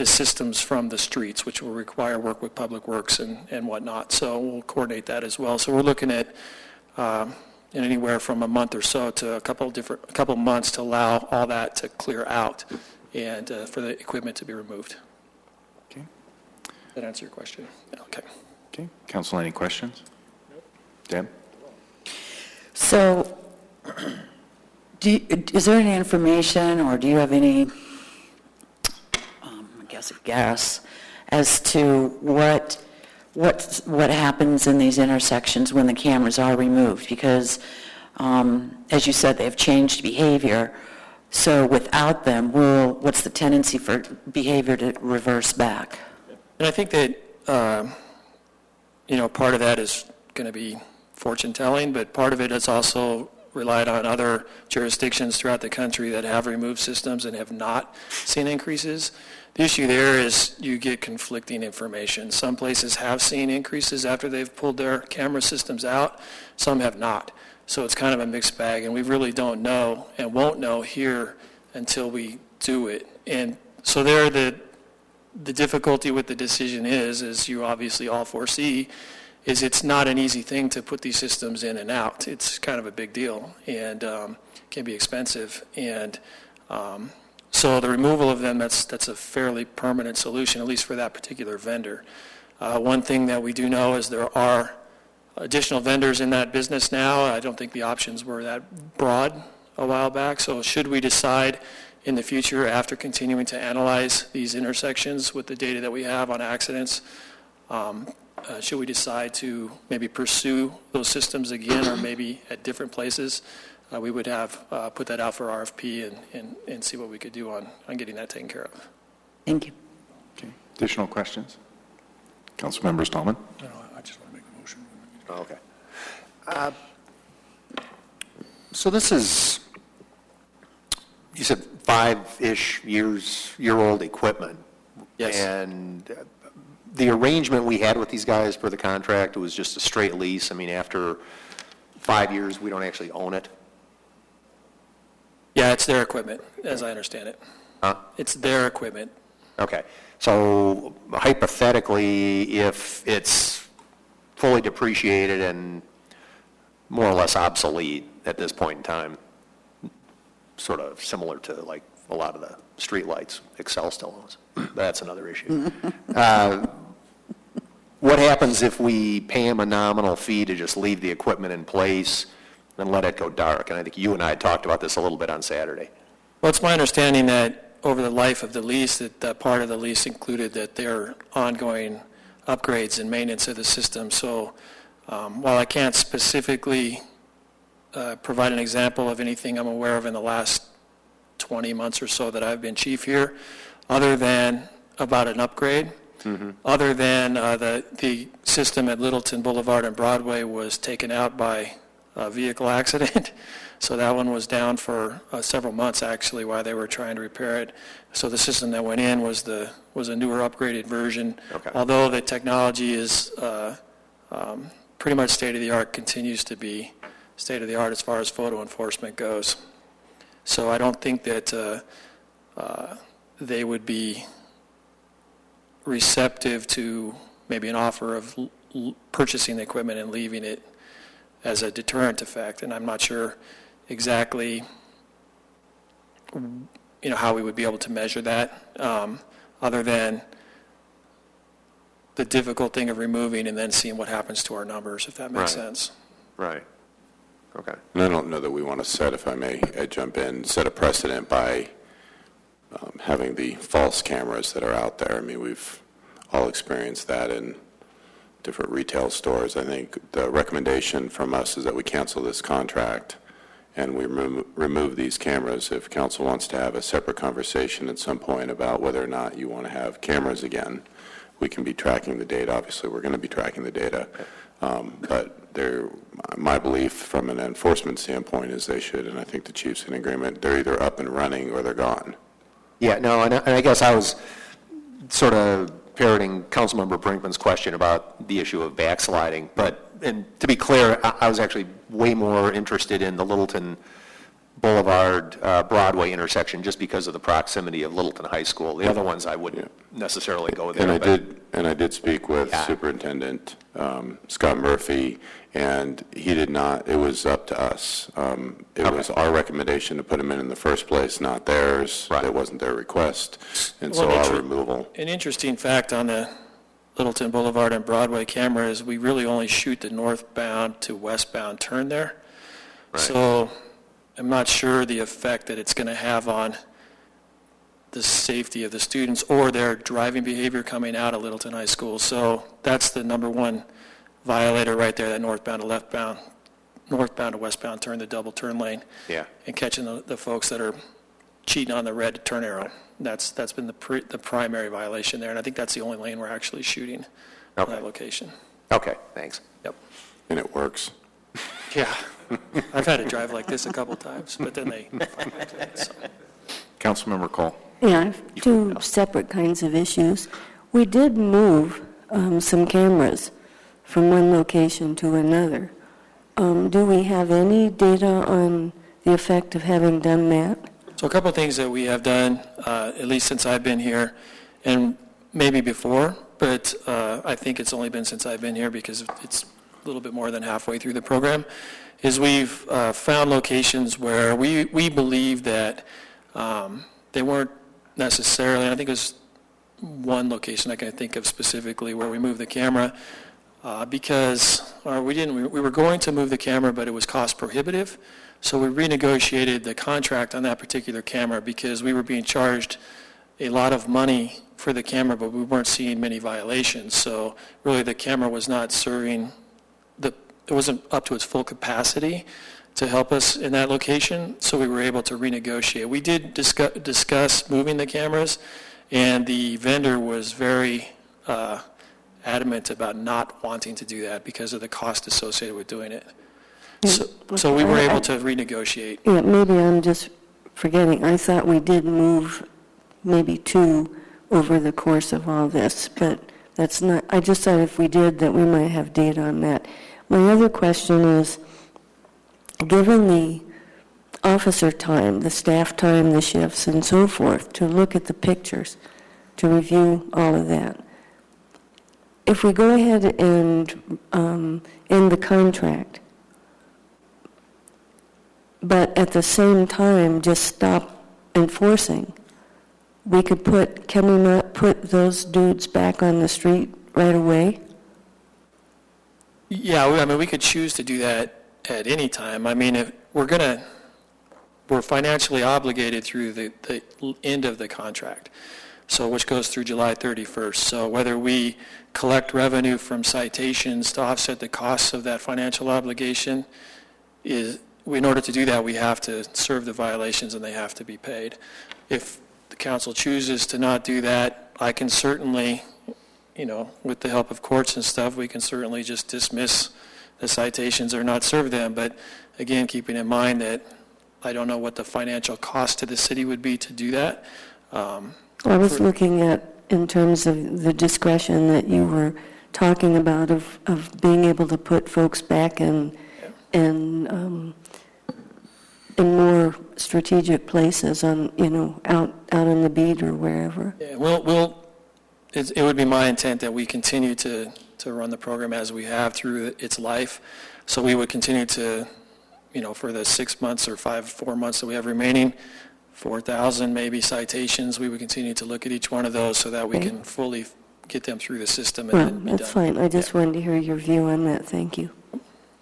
systems from the streets, which will require work with Public Works and whatnot. So we'll coordinate that as well. So we're looking at anywhere from a month or so to a couple months to allow all that to clear out and for the equipment to be removed. Okay. That answer your question? Okay. Okay. Council, any questions? Deb? So, is there any information, or do you have any, a guess as to what happens in these intersections when the cameras are removed? Because, as you said, they've changed behavior. So without them, what's the tendency for behavior to reverse back? And I think that, part of that is going to be fortune telling, but part of it is also relied on other jurisdictions throughout the country that have removed systems and have not seen increases. The issue there is you get conflicting information. Some places have seen increases after they've pulled their camera systems out. Some have not. So it's kind of a mixed bag, and we really don't know and won't know here until we do it. And so there the difficulty with the decision is, as you obviously all foresee, is it's not an easy thing to put these systems in and out. It's kind of a big deal and can be expensive. And so the removal of them, that's a fairly permanent solution, at least for that particular vendor. One thing that we do know is there are additional vendors in that business now. I don't think the options were that broad a while back. So should we decide in the future, after continuing to analyze these intersections with the data that we have on accidents, should we decide to maybe pursue those systems again or maybe at different places, we would have put that out for RFP and see what we could do on getting that taken care of. Thank you. Okay. Additional questions? Councilmember Stallman? No, I just want to make a motion. Oh, okay. So this is 5-ish year-old equipment. Yes. And the arrangement we had with these guys for the contract was just a straight lease. I mean, after 5 years, we don't actually own it. Yeah, it's their equipment, as I understand it. Huh? It's their equipment. Okay. So hypothetically, if it's fully depreciated and more or less obsolete at this point in time, sort of similar to like a lot of the streetlights Excel still owns. That's another issue. What happens if we pay them a nominal fee to just leave the equipment in place and let it go dark? And I think you and I talked about this a little bit on Saturday. Well, it's my understanding that over the life of the lease, that part of the lease included that there are ongoing upgrades and maintenance of the system. So while I can't specifically provide an example of anything I'm aware of in the last 20 months or so that I've been chief here, other than about an upgrade, other than the system at Littleton Boulevard and Broadway was taken out by a vehicle accident. So that one was down for several months, actually, while they were trying to repair it. So the system that went in was a newer, upgraded version. Okay. Although the technology is pretty much state-of-the-art, continues to be state-of-the-art as far as photo enforcement goes. So I don't think that they would be receptive to maybe an offer of purchasing the equipment and leaving it as a deterrent effect. And I'm not sure exactly, how we would be able to measure that, other than the difficult thing of removing and then seeing what happens to our numbers, if that makes sense. Right. Okay. And I don't know that we want to set, if I may jump in, set a precedent by having the false cameras that are out there. I mean, we've all experienced that in different retail stores. I think the recommendation from us is that we cancel this contract and we remove these cameras. If council wants to have a separate conversation at some point about whether or not you want to have cameras again, we can be tracking the data. Obviously, we're going to be tracking the data. But my belief from an enforcement standpoint is they should, and I think the chief's in agreement, they're either up and running or they're gone. Yeah, no, and I guess I was sort of parroting Councilmember Brinkman's question about the issue of backsliding. And to be clear, I was actually way more interested in the Littleton Boulevard Broadway intersection just because of the proximity of Littleton High School. The other ones I wouldn't necessarily go there. And I did speak with Superintendent Scott Murphy, and he did not. It was up to us. It was our recommendation to put them in the first place, not theirs. It wasn't their request, and so our removal. An interesting fact on the Littleton Boulevard and Broadway camera is we really only shoot the northbound to westbound turn there. So I'm not sure the effect that it's going to have on the safety of the students or their driving behavior coming out of Littleton High School. So that's the number one violator right there, that northbound to leftbound, northbound to westbound turn, the double turn lane. Yeah. And catching the folks that are cheating on the red turn arrow. That's been the primary violation there, and I think that's the only lane we're actually shooting on that location. Okay, thanks. Yep. And it works. Yeah. I've had to drive like this a couple times, but then they find out that, so. Councilmember Cole. Yeah, I have two separate kinds of issues. We did move some cameras from one location to another. Do we have any data on the effect of having done that? So a couple of things that we have done, at least since I've been here, and maybe before, but I think it's only been since I've been here because it's a little bit more than halfway through the program, is we've found locations where we believe that they weren't necessarily, and I think it was one location I can think of specifically where we moved the camera because we were going to move the camera, but it was cost prohibitive. So we renegotiated the contract on that particular camera because we were being charged a lot of money for the camera, but we weren't seeing many violations. So really the camera was not serving, it wasn't up to its full capacity to help us in that location, so we were able to renegotiate. We did discuss moving the cameras, and the vendor was very adamant about not wanting to do that because of the cost associated with doing it. So we were able to renegotiate. Yeah, maybe I'm just forgetting. I thought we did move maybe 2 over the course of all this, but that's not, I just thought if we did that we might have data on that. My other question is, given the officer time, the staff time, the shifts, and so forth, to look at the pictures, to review all of that, if we go ahead and end the contract, but at the same time just stop enforcing, can we not put those dudes back on the street right away? Yeah, I mean, we could choose to do that at any time. I mean, if we're financially obligated through the end of the contract, so which goes through July 31st. So whether we collect revenue from citations to offset the costs of that financial obligation, in order to do that, we have to serve the violations and they have to be paid. If the council chooses to not do that, I can certainly, with the help of courts and stuff, we can certainly just dismiss the citations or not serve them. But again, keeping in mind that I don't know what the financial cost to the city would be to do that. I was looking at, in terms of the discretion that you were talking about of being able to put folks back in more strategic places out on the beat or wherever. Yeah, it would be my intent that we continue to run the program as we have through its life. So we would continue to, for the 6 months or 4 months that we have remaining, 4,000 maybe citations, we would continue to look at each one of those so that we can fully get them through the system and then be done. That's fine. I just wanted to hear your view on that. Thank you.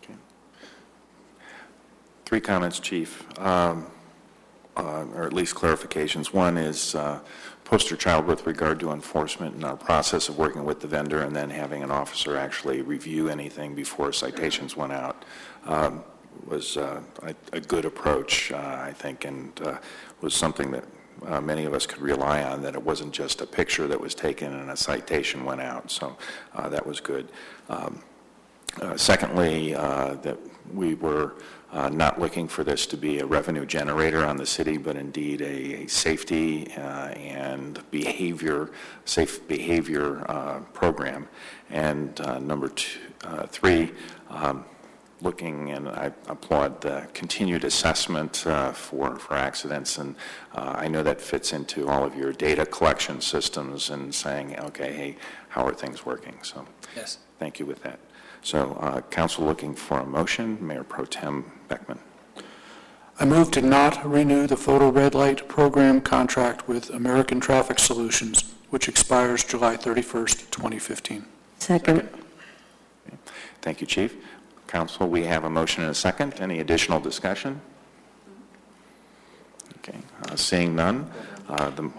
Okay. 3 comments, Chief, or at least clarifications. One is poster child with regard to enforcement and our process of working with the vendor and then having an officer actually review anything before citations went out was a good approach, I think, and was something that many of us could rely on, that it wasn't just a picture that was taken and a citation went out. So that was good. Secondly, that we were not looking for this to be a revenue generator on the city, but indeed a safety and safe behavior program. And number 3, looking, and I applaud the continued assessment for accidents, and I know that fits into all of your data collection systems and saying, okay, hey, how are things working? So yes, thank you with that. So council looking for a motion. Mayor Pro Tem Beckman. I move to not renew the photo red light program contract with American Traffic Solutions, which expires July 31st, 2015. Second. Okay. Thank you, Chief. Council, we have a motion and a second. Any additional discussion? Okay. Seeing none, the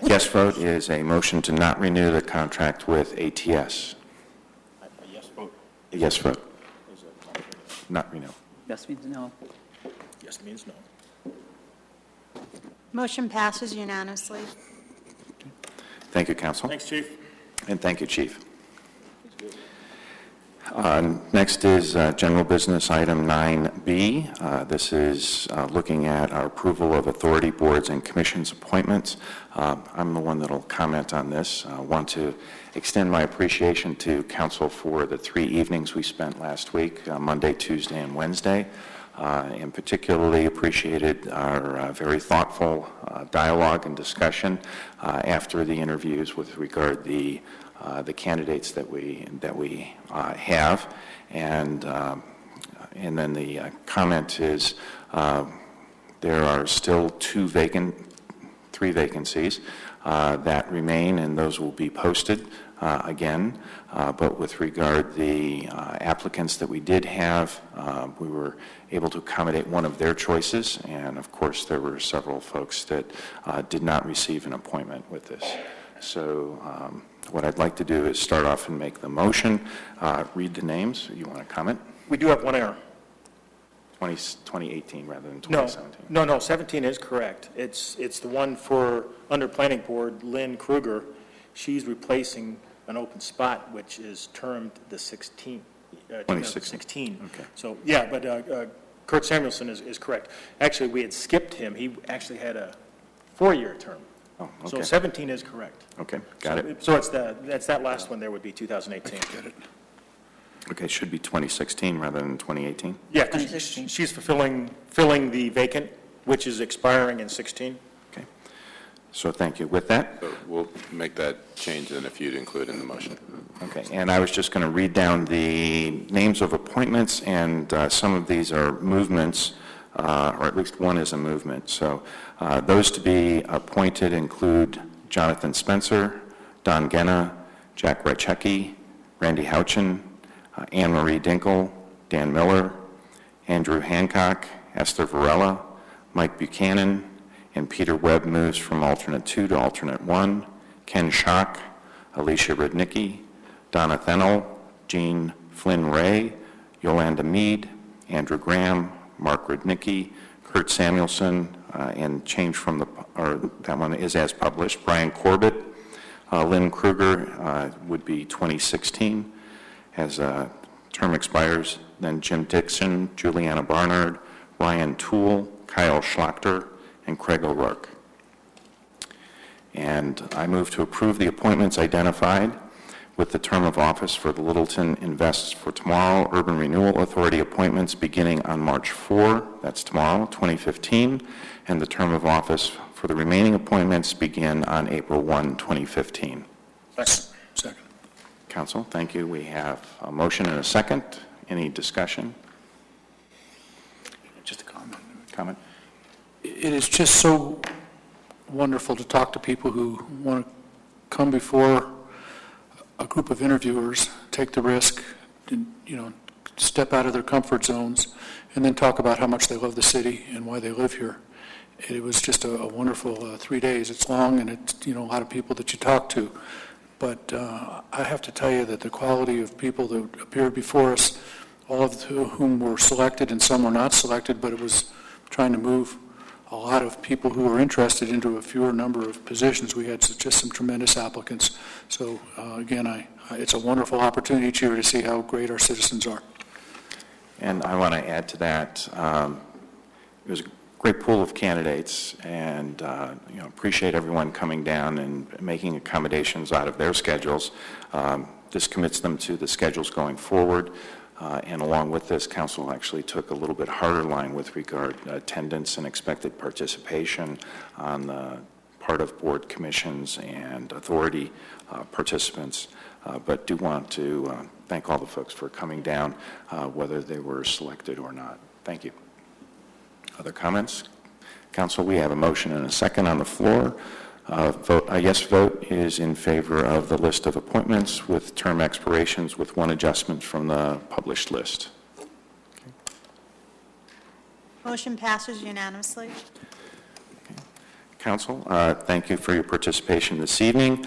yes vote is a motion to not renew the contract with ATS. A yes vote. Not renew. Yes means no. Yes means no. Motion passes unanimously. Thank you, Council. Thanks, Chief. And thank you, Chief. Next is general business item 9B. This is looking at our approval of authority boards and commissions appointments. I'm the one that will comment on this. I want to extend my appreciation to Council for the 3 evenings we spent last week, Monday, Tuesday, and Wednesday, and particularly appreciated our very thoughtful dialogue and discussion after the interviews with regard to the candidates that we have, and then the comment is there are still 3 vacancies that remain, and those will be posted again. But with regard to the applicants that we did have, we were able to accommodate one of their choices, and of course there were several folks that did not receive an appointment with this. So what I'd like to do is start off and make the motion, read the names. You want to comment? We do have one error. 2018 rather than 2017. No, 17 is correct. It's the one for, under planning board, Lynn Kruger. She's replacing an open spot, which is termed the 16th. 2016. 16. Okay. So, yeah, but Kurt Samuelson is correct. Actually, we had skipped him. He actually had a 4-year term. Oh, So okay. 17 is correct. Okay, got it. So it's that last one there would be 2018. Get it? Okay, it should be 2016 rather than 2018. Yeah, 'cause she's filling the vacant, which is expiring in 16. Okay. So thank you. With that, So we'll make that change then if you'd include in the motion. okay, and I was just going to read down the names of appointments, and some of these are movements, or at least one is a movement. So those to be appointed include Jonathan Spencer, Don Genna, Jack Rechecki, Randy Houchin, Anne Marie Dinkle, Dan Miller, Andrew Hancock, Esther Varela, Mike Buchanan, and Peter Webb moves from alternate 2 to alternate 1, Ken Schock, Alicia Rudnicki, Donna Fennell, Jean Flynn Ray, Yolanda Mead, Andrew Graham, Mark Rudnicki, Kurt Samuelson, and change from that one is as published, Brian Corbett, Lynn Kruger would be 2016 as term expires, then Jim Dixon, Juliana Barnard, Ryan Toole, Kyle Schlachter, and Craig O'Rourke. And I move to approve the appointments identified with the term of office for the Littleton Invests for Tomorrow Urban Renewal Authority appointments beginning on March 4, that's tomorrow, 2015, and the term of office for the remaining appointments begin on April 1, 2015. Second. Council, thank you. We have a motion and a second. Any discussion? Just a comment. Comment? It is just so wonderful to talk to people who want to come before a group of interviewers, take the risk, and, step out of their comfort zones, and then talk about how much they love the city and why they live here. It was just a wonderful 3 days. It's long, and it's a lot of people that you talk to. But I have to tell you that the quality of people that appeared before us, all of whom were selected and some were not selected, but it was trying to move a lot of people who were interested into a fewer number of positions. We had just some tremendous applicants. So again, it's a wonderful opportunity each year to see how great our citizens are. And I want to add to that, it was a great pool of candidates, and appreciate everyone coming down and making accommodations out of their schedules. This commits them to the schedules going forward. And along with this, council actually took a little bit harder line with regard to attendance and expected participation on the part of board commissions and authority participants. But do want to thank all the folks for coming down, whether they were selected or not. Thank you. Other comments? Council, we have a motion and a second on the floor. A yes vote is in favor of the list of appointments with term expirations with one adjustment from the published list. Okay. Motion passes unanimously. Council, thank you for your participation this evening.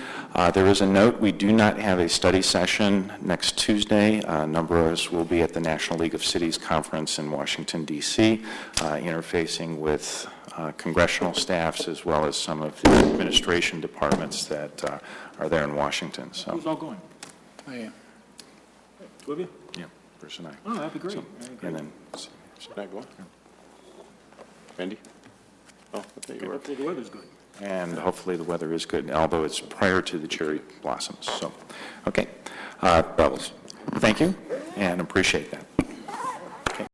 There is a note, we do not have a study session next Tuesday. A number of us will be at the National League of Cities Conference in Washington, D.C., interfacing with congressional staffs as well as some of the administration departments that are there in Washington. So, Who's all going? I am. Two of you? yeah, Bruce and I. Oh, that'd be great. So, and then, Should I go? Randy? Oh, I thought you were. Hopefully the weather's good. and hopefully the weather is good, although it's prior to the cherry blossoms. So, okay, Bells, thank you, and appreciate that.